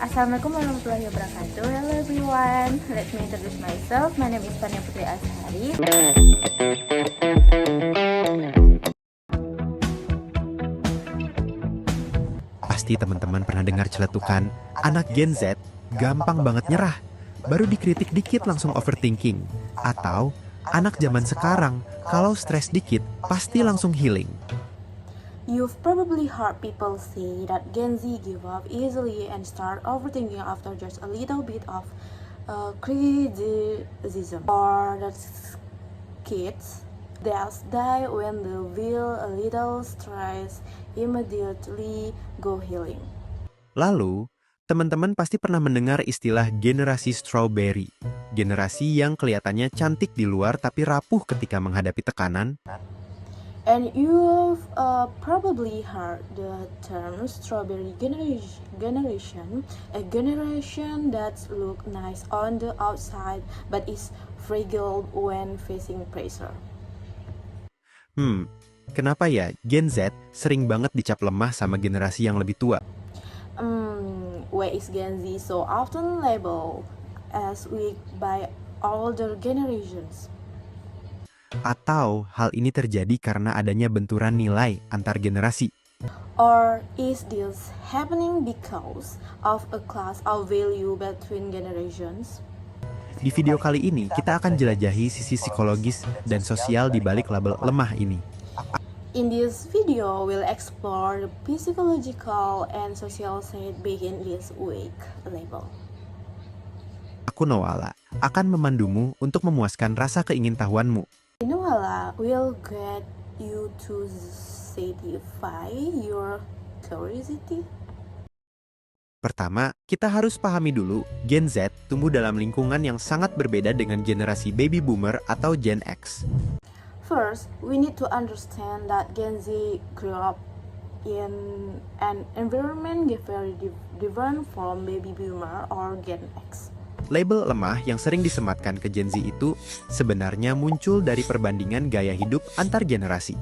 Assalamualaikum warahmatullahi wabarakatuh. Hello everyone, let me introduce myself. My name is Fania Putri Azhari. Pasti teman-teman pernah dengar celetukan, anak Gen Z gampang banget nyerah. Baru dikritik dikit langsung overthinking. Atau, anak zaman sekarang, kalau stres dikit, pasti langsung healing. You've probably heard people say that Gen Z give up easily and start overthinking after just a little bit of criticism. Or that kids that die when they feel a little stress immediately go healing. Lalu, teman-teman pasti pernah mendengar istilah generasi strawberry. Generasi yang kelihatannya cantik di luar tapi rapuh ketika menghadapi tekanan. And you've probably heard the term strawberry generation, a generation that look nice on the outside but is fragile when facing pressure. Kenapa ya Gen Z sering banget dicap lemah sama generasi yang lebih tua? Why is Gen Z so often labeled as weak by older generations? Atau hal ini terjadi karena adanya benturan nilai antar generasi? Or is this happening because of a clash of value between generations? Di video kali ini, kita akan jelajahi sisi psikologis dan sosial di balik label lemah ini. In this video, we'll explore the psychological and social side behind this weak label. Aku Noala, akan memandumu untuk memuaskan rasa keingintahuanmu. Noala will get you to satisfy your curiosity. Pertama, kita harus pahami dulu, Gen Z tumbuh dalam lingkungan yang sangat berbeda dengan generasi baby boomer atau Gen X. First, we need to understand that Gen Z grew up in an environment very different from baby boomer or Gen X. Label lemah yang sering disematkan ke Gen Z itu sebenarnya muncul dari perbandingan gaya hidup antar generasi.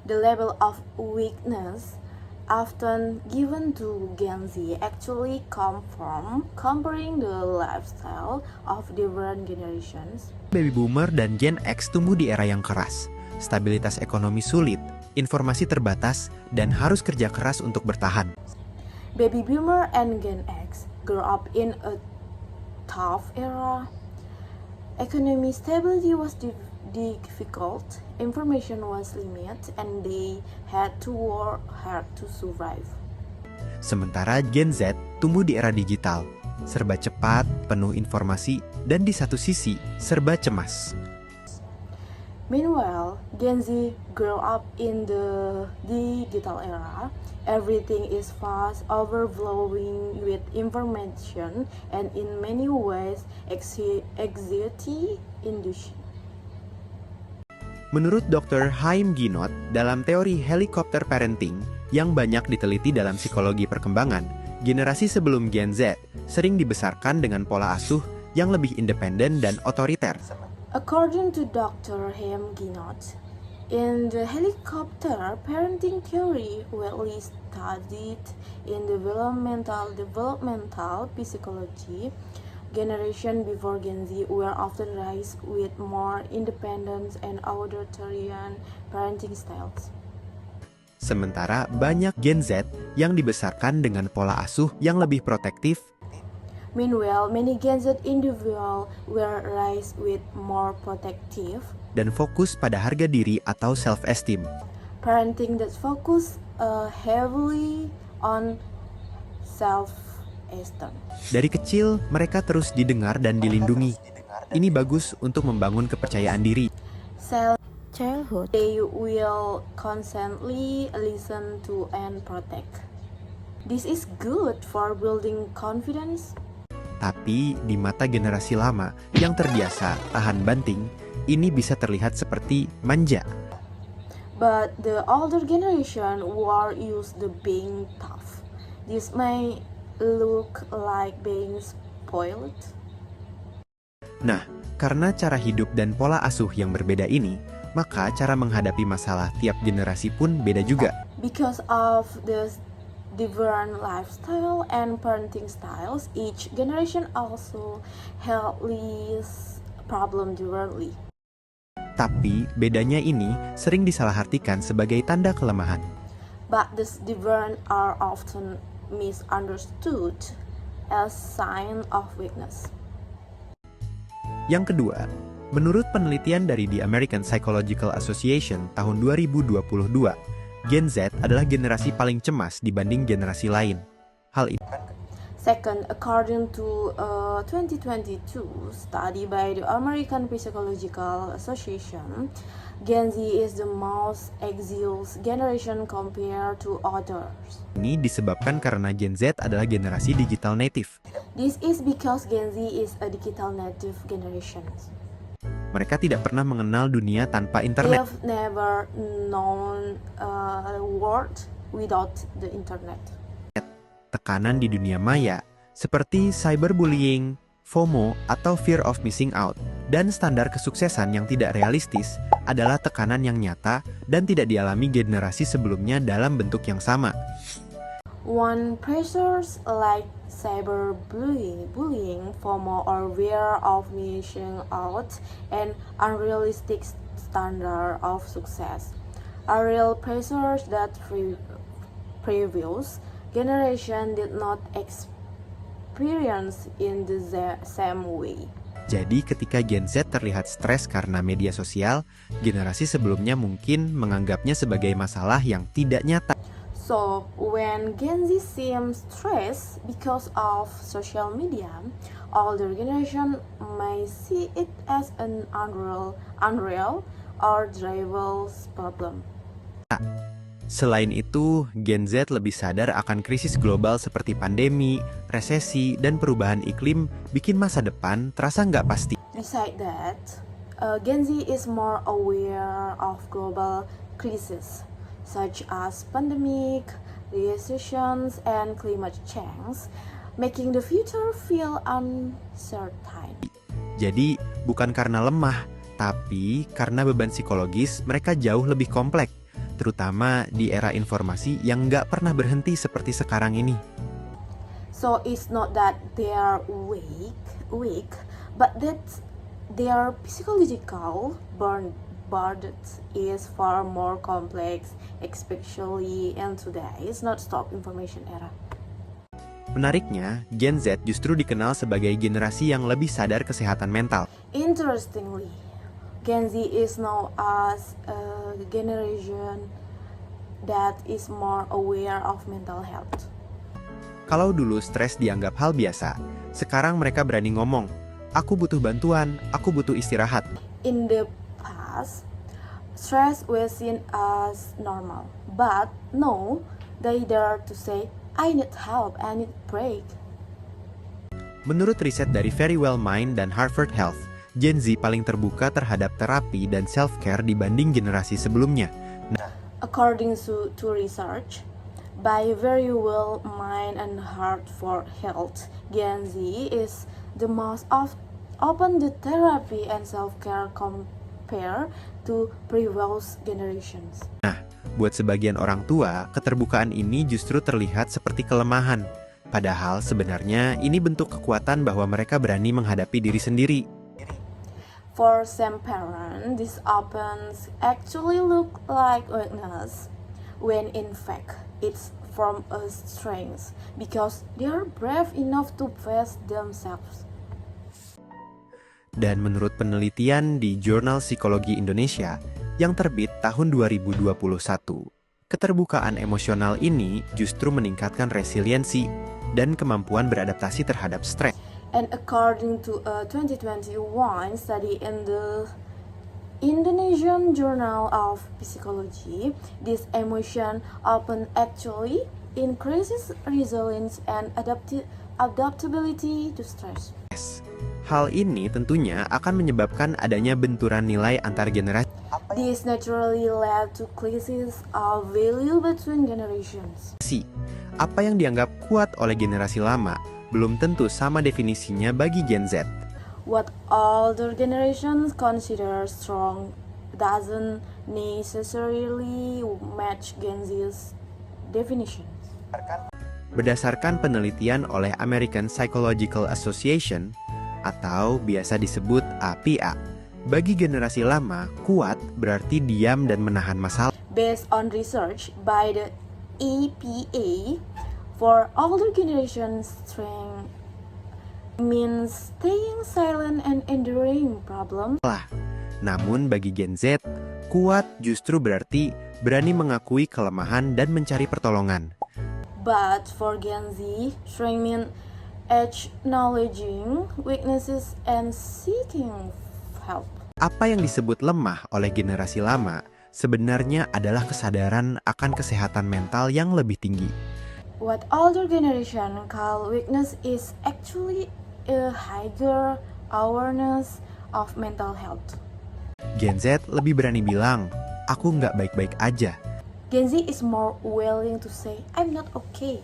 The level of weakness often given to Gen Z actually come from comparing the lifestyle of different generations. Baby boomer dan Gen X tumbuh di era yang keras, stabilitas ekonomi sulit, informasi terbatas, dan harus kerja keras untuk bertahan. Baby boomer and Gen X grew up in a tough era. Economic stability was difficult, information was limited, and they had to work hard to survive. Sementara Gen Z tumbuh di era digital, serba cepat, penuh informasi, dan di satu sisi serba cemas. Meanwhile, Gen Z grew up in the digital era. Everything is fast, overflowing with information, and in many ways, anxiety inducing. Menurut Dr. Haim Ginott, dalam teori helikopter parenting yang banyak diteliti dalam psikologi perkembangan, generasi sebelum Gen Z sering dibesarkan dengan pola asuh yang lebih independen dan otoriter. According to Dr. Haim Ginott, in the helicopter parenting theory widely studied in developmental psychology, generation before Gen Z were often raised with more independence and authoritarian parenting styles. Sementara banyak Gen Z yang dibesarkan dengan pola asuh yang lebih protektif. Meanwhile, many Gen Z individuals were raised with more protective dan fokus pada harga diri atau self-esteem. parenting that focus heavily on self-esteem. Dari kecil, mereka terus didengar dan dilindungi. Ini bagus untuk membangun kepercayaan diri. Childhood, they will constantly listen to and protect. This is good for building confidence. Tapi di mata generasi lama yang terbiasa tahan banting, ini bisa terlihat seperti manja. But the older generation were used to being tough. This may look like being spoiled. Nah, karena cara hidup dan pola asuh yang berbeda ini, maka cara menghadapi masalah tiap generasi pun beda juga. Because of the different lifestyle and parenting styles, each generation also handles problem differently. Tapi bedanya ini sering disalahartikan sebagai tanda kelemahan. But these different are often misunderstood as sign of weakness. Yang kedua, menurut penelitian dari The American Psychological Association tahun 2022, Gen Z adalah generasi paling cemas dibanding generasi lain. Hal ini Second, according to a 2022 study by the American Psychological Association, Gen Z is the most anxious generation compared to others. disebabkan karena Gen Z adalah generasi digital native. This is because Gen Z is a digital native generation. Mereka tidak pernah mengenal dunia tanpa They internet. have never known a world without the internet. Tekanan di dunia maya, seperti cyberbullying, FOMO atau fear of missing out, dan standar kesuksesan yang tidak realistis adalah tekanan yang nyata dan tidak dialami generasi sebelumnya dalam bentuk yang sama. One pressures like cyberbullying, FOMO, or fear of missing out, and unrealistic standard of success are real pressures that previous generation did not experience in the same way. Jadi ketika Gen Z terlihat stres karena media sosial, generasi sebelumnya mungkin menganggapnya sebagai masalah yang tidak nyata. So, when Gen Z seems stressed because of social media, older generation may see it as an unreal or trivial problem. Selain itu, Gen Z lebih sadar akan krisis global seperti pandemi, resesi, dan perubahan iklim bikin masa depan terasa nggak pasti. Besides that, Gen Z is more aware of global crises such as pandemic, recessions, and climate change, making the future feel uncertain. Jadi, bukan karena lemah, tapi karena beban psikologis mereka jauh lebih kompleks, terutama di era informasi yang nggak pernah berhenti seperti sekarang ini. So it's not that they are weak, but that their psychological burden is far more complex, especially in today's non-stop information era. Menariknya, Gen Z justru dikenal sebagai generasi yang lebih sadar kesehatan mental. Interestingly, Gen Z is known as a generation that is more aware of mental health. Kalau dulu stres dianggap hal biasa, sekarang mereka berani ngomong, aku butuh bantuan, aku butuh istirahat. In the past, stress was seen as normal, but now they dare to say, I need help, I need break. Menurut riset dari Verywell Mind dan Harvard Health, Gen Z paling terbuka terhadap terapi dan self-care dibanding generasi sebelumnya. According to research by Verywell Mind and Harvard Health, Gen Z is the most open to therapy and self-care compared to previous generations. Buat sebagian orang tua, keterbukaan ini justru terlihat seperti kelemahan. Padahal sebenarnya ini bentuk kekuatan bahwa mereka berani menghadapi diri sendiri. For some parents, this opens actually look like weakness, when in fact it's from a strength because they are brave enough to face themselves. Dan menurut penelitian di Jurnal Psikologi Indonesia yang terbit tahun 2021, keterbukaan emosional ini justru meningkatkan resiliensi dan kemampuan beradaptasi terhadap stres. And according to a 2021 study in the Indonesian Journal of Psychology, this emotion often actually increases resilience and adaptability to stress. Hal ini tentunya akan menyebabkan adanya benturan nilai antar generasi. This naturally led to crises of value between generations. Apa yang dianggap kuat oleh generasi lama belum tentu sama definisinya bagi Gen Z. What older generations consider strong doesn't necessarily match Gen Z's definitions. Berdasarkan penelitian oleh American Psychological Association atau biasa disebut APA, bagi generasi lama, kuat berarti diam dan menahan masalah. Based on research by the EPA, for older generations, strength means staying silent and enduring problems. Namun bagi Gen Z, kuat justru berarti berani mengakui kelemahan dan mencari pertolongan. But for Gen Z, strength means acknowledging weaknesses and seeking help. Apa yang disebut lemah oleh generasi lama sebenarnya adalah kesadaran akan kesehatan mental yang lebih tinggi. What older generation call weakness is actually a higher awareness of mental health. Gen Z lebih berani bilang, aku nggak baik-baik aja. Gen Z is more willing to say, I'm not okay.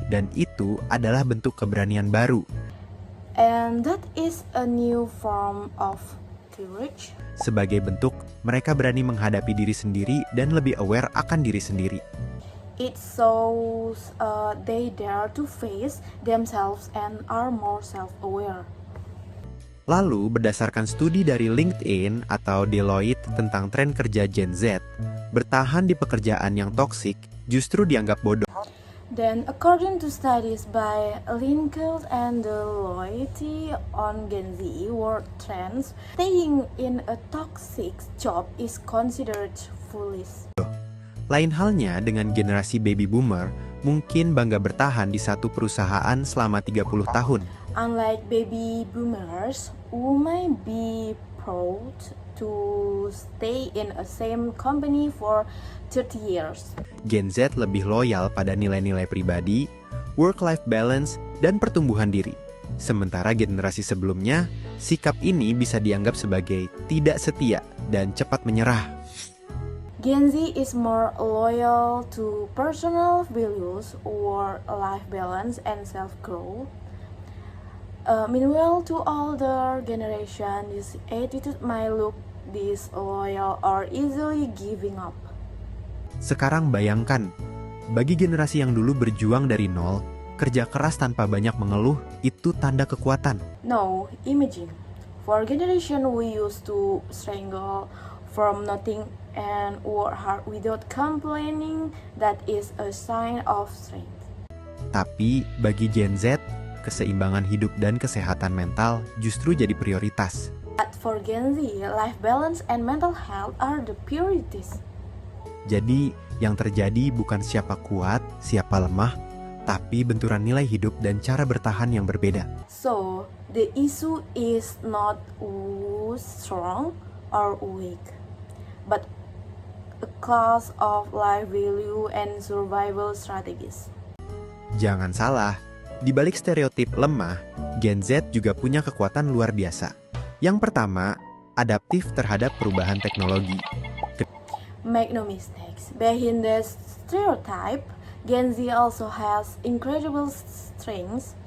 Dan itu adalah bentuk keberanian baru. And that is a new form of courage. Sebagai bentuk, mereka berani menghadapi diri sendiri dan lebih aware akan diri sendiri. It shows they dare to face themselves and are more self-aware. Lalu, berdasarkan studi dari LinkedIn atau Deloitte tentang tren kerja Gen Z, bertahan di pekerjaan yang toksik justru dianggap bodoh. Then, according to studies by LinkedIn and Deloitte on Gen Z work trends, staying in a toxic job is considered foolish. Lain halnya dengan generasi baby boomer, mungkin bangga bertahan di satu perusahaan selama 30 tahun. Unlike baby boomers, who may be proud to stay in a same company for 30 years. Gen Z lebih loyal pada nilai-nilai pribadi, work-life balance, dan pertumbuhan diri. Sementara generasi sebelumnya, sikap ini bisa dianggap sebagai tidak setia dan cepat menyerah. Gen Z is more loyal to personal values, work-life balance, and self-growth. Meanwhile, to older generation, this attitude might look disloyal or easily giving up. Sekarang bayangkan, bagi generasi yang dulu berjuang dari nol, kerja keras tanpa banyak mengeluh itu tanda kekuatan. Now, imagine, for generation we used to struggle from nothing and work hard without complaining, that is a sign of strength. Tapi bagi Gen Z, keseimbangan hidup dan kesehatan mental justru jadi prioritas. But for Gen Z, life balance and mental health are the priorities. Jadi, yang terjadi bukan siapa kuat, siapa lemah, tapi benturan nilai hidup dan cara bertahan yang berbeda. So, the issue is not who's strong or weak, but a class of life value and survival strategies. Jangan salah, di balik stereotip lemah, Gen Z juga punya kekuatan luar biasa. Yang pertama, adaptif terhadap perubahan teknologi. Make no mistakes, behind the stereotype, Gen Z also has incredible strengths.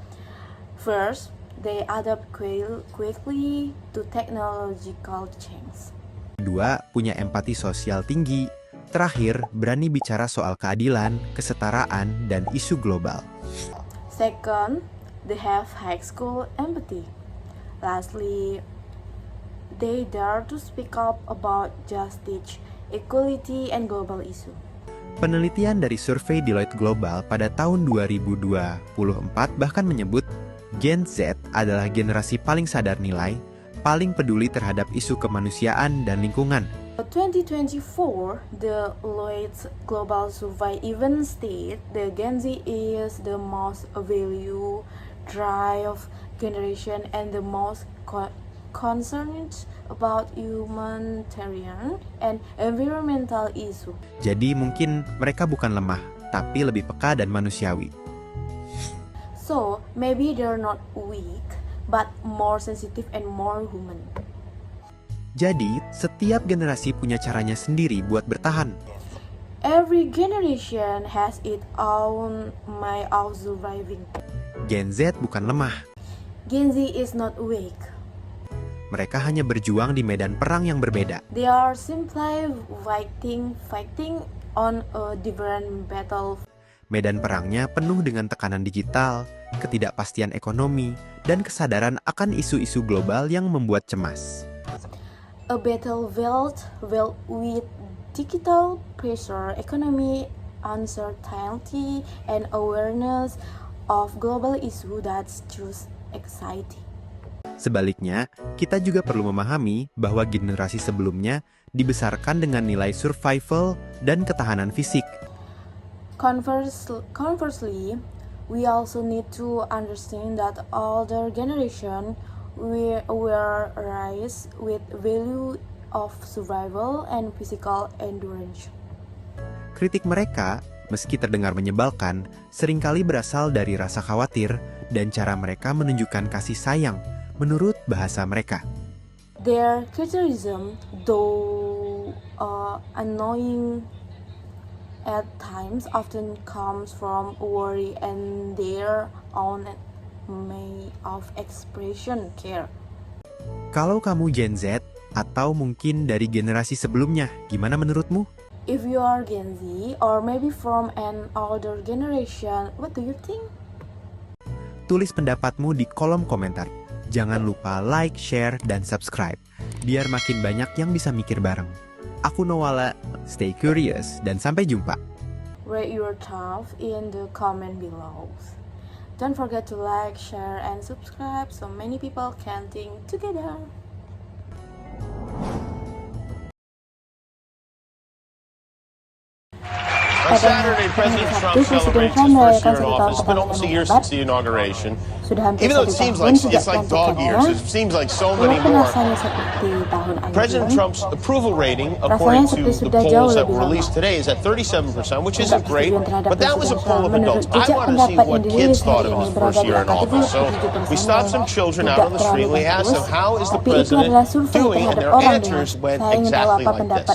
First, they adapt quickly to technological change. Kedua, punya empati sosial tinggi. Terakhir, berani bicara soal keadilan, kesetaraan, dan isu global. Second, they have high school empathy. Lastly, they dare to speak up about justice, equality, and global issue. Penelitian dari survei Deloitte Global pada tahun 2024 bahkan menyebut Gen Z adalah generasi paling sadar nilai, paling peduli terhadap isu kemanusiaan dan lingkungan. 2024, the Deloitte Global Survey even state the Gen Z is the most value drive generation and the most concerned about humanitarian and environmental issue. Jadi mungkin mereka bukan lemah, tapi lebih peka dan manusiawi. So, maybe they're not weak, but more sensitive and more human. Jadi, setiap generasi punya caranya sendiri buat bertahan. Every generation has its own way of surviving. Gen Z bukan lemah. Gen Z is not weak. Mereka hanya berjuang di medan perang yang berbeda. They are simply fighting on a different battle. Medan perangnya penuh dengan tekanan digital, ketidakpastian ekonomi, dan kesadaran akan isu-isu global yang membuat cemas. A battlefield with digital pressure, economy uncertainty, and awareness of global issue that's just exciting. Sebaliknya, kita juga perlu memahami bahwa generasi sebelumnya dibesarkan dengan nilai survival dan ketahanan fisik. Conversely, we also need to understand that older generation were raised with value of survival and physical endurance. Kritik mereka, meski terdengar menyebalkan, seringkali berasal dari rasa khawatir dan cara mereka menunjukkan kasih sayang menurut bahasa mereka. Their criticism, though annoying at times, often comes from worry and their own way of expression care. Kalau kamu Gen Z atau mungkin dari generasi sebelumnya, gimana menurutmu? If you are Gen Z or maybe from an older generation, what do you think? Tulis pendapatmu di kolom komentar. Jangan lupa like, share, dan subscribe, biar makin banyak yang bisa mikir bareng. Aku Noala, stay curious, dan sampai jumpa. Rate your thoughts in the comment below. Don't forget to like, share, and subscribe so many people can think together. On Saturday, President Trump celebrates his first year in office. It's been almost a year since the inauguration. Even though it seems like it's like dog years, it seems like so many more. President Trump's approval rating, according to the polls that were released today, is at 37%, which isn't great, but that was a poll of adults. I want to see what kids thought of his first year in office. So we stopped some children out on the street and we asked them, how is the president doing? And their answers went exactly like this.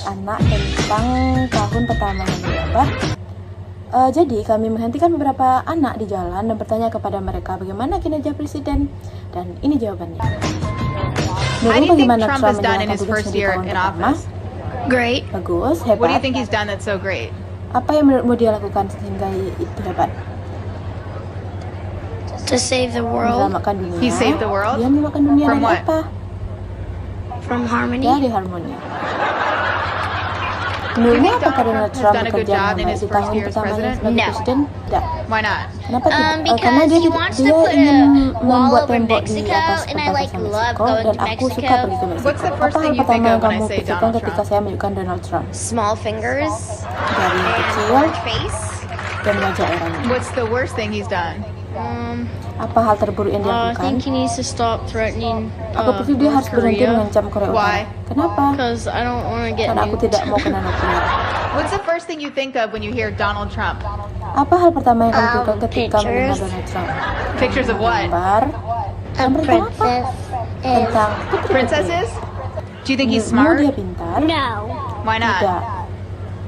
Jadi kami menghentikan beberapa anak di jalan dan bertanya kepada mereka bagaimana kinerja presiden, dan ini jawabannya. How do you think Trump has done in his first year in office? Great. Bagus, hebat. What do you think he's done that's so great? Apa yang menurutmu dia lakukan sehingga itu hebat? To save the world Menyelamatkan dunia. He saved the world? Dia menyelamatkan dunia From dari what? apa? from harmony. Dari harmoni. Do you Menurutmu think apakah Donald Donald Trump has Trump done a good bekerja job dengan in baik his di first tahun year as pertamanya president? sebagai No. presiden? Tidak. Why not? Kenapa tidak? Karena Because dia he wants to dia put ingin a membuat wall over tembok di Mexico, atas and I like perbatasan love Meksiko, going dan to aku suka Mexico. pergi ke Meksiko. What's the first Apa hal thing you think pertama of yang when I kamu say pikirkan Donald ketika Trump? saya menunjukkan Donald Trump? Small fingers Jari yang and kecil orange face. dan wajah oranye. What's the worst thing he's done? Apa hal terburuk yang I dilakukan? think he needs to stop threatening Aku pikir dia harus North berhenti Korea mengancam Korea Why? Utara. Kenapa? because I don't want to get Karena aku nuked. tidak mau kena nuklir. What's the first thing you think of when you hear Donald Trump? Apa hal pertama yang kamu pikirkan ketika mendengar Pictures. Donald Trump? Pictures of what? Gambar. A Gambar tentang apa? princess is Tentang putri-putri. Princesses? Do you think he's Menurutmu smart? dia pintar? no. Why not? Tidak.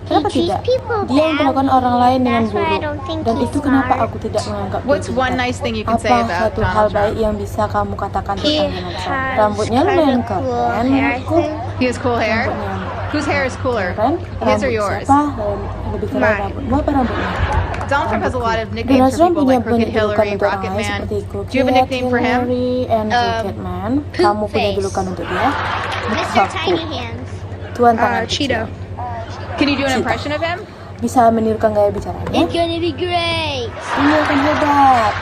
Kenapa treats tidak? people Dia memperlakukan badly. orang lain dengan That's why I buruk. don't think Dan he's itu kenapa smart. aku tidak menganggap dia What's one pintar. nice thing you can say Apa about satu hal Donald baik Trump? yang bisa kamu katakan He tentang Donald Trump? has Rambutnya kind lumayan of cool keren hair, I menurutku. think. He has cool hair? Rambutnya Whose hair is cooler? keren. His or Rambut yours? siapa? Lebih keren Mine. rambutmu apa rambutnya? Donald Trump has a lot of Donald nicknames for Trump people punya like Crooked banyak julukan Hillary, untuk orang Rocket lain Man. seperti Do you have a nickname for him? Hillary, and Rocket Man. Kamu punya Face. julukan untuk dia? Mr. Tiny Hands. Tuan tangan kecil. Cheeto. Can you do an impression of him? Bisa menirukan gaya bicaranya? It's gonna be great. Ini akan hebat.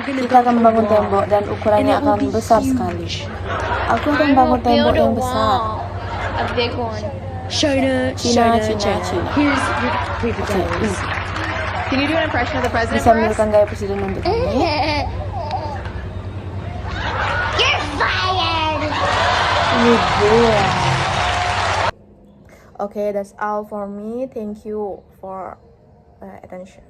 Kita akan membangun tembok dan ukurannya akan besar sekali. Aku akan membangun tembok yang besar. A big one. China, Cina, China, Cina, China. Cina. Here's your favorite Oke, ini. guys. Can you do an impression of the president Bisa for us? menirukan gaya presiden untuk kami. You're fired. Ini dia. Okay, that's all for me. Thank you for attention.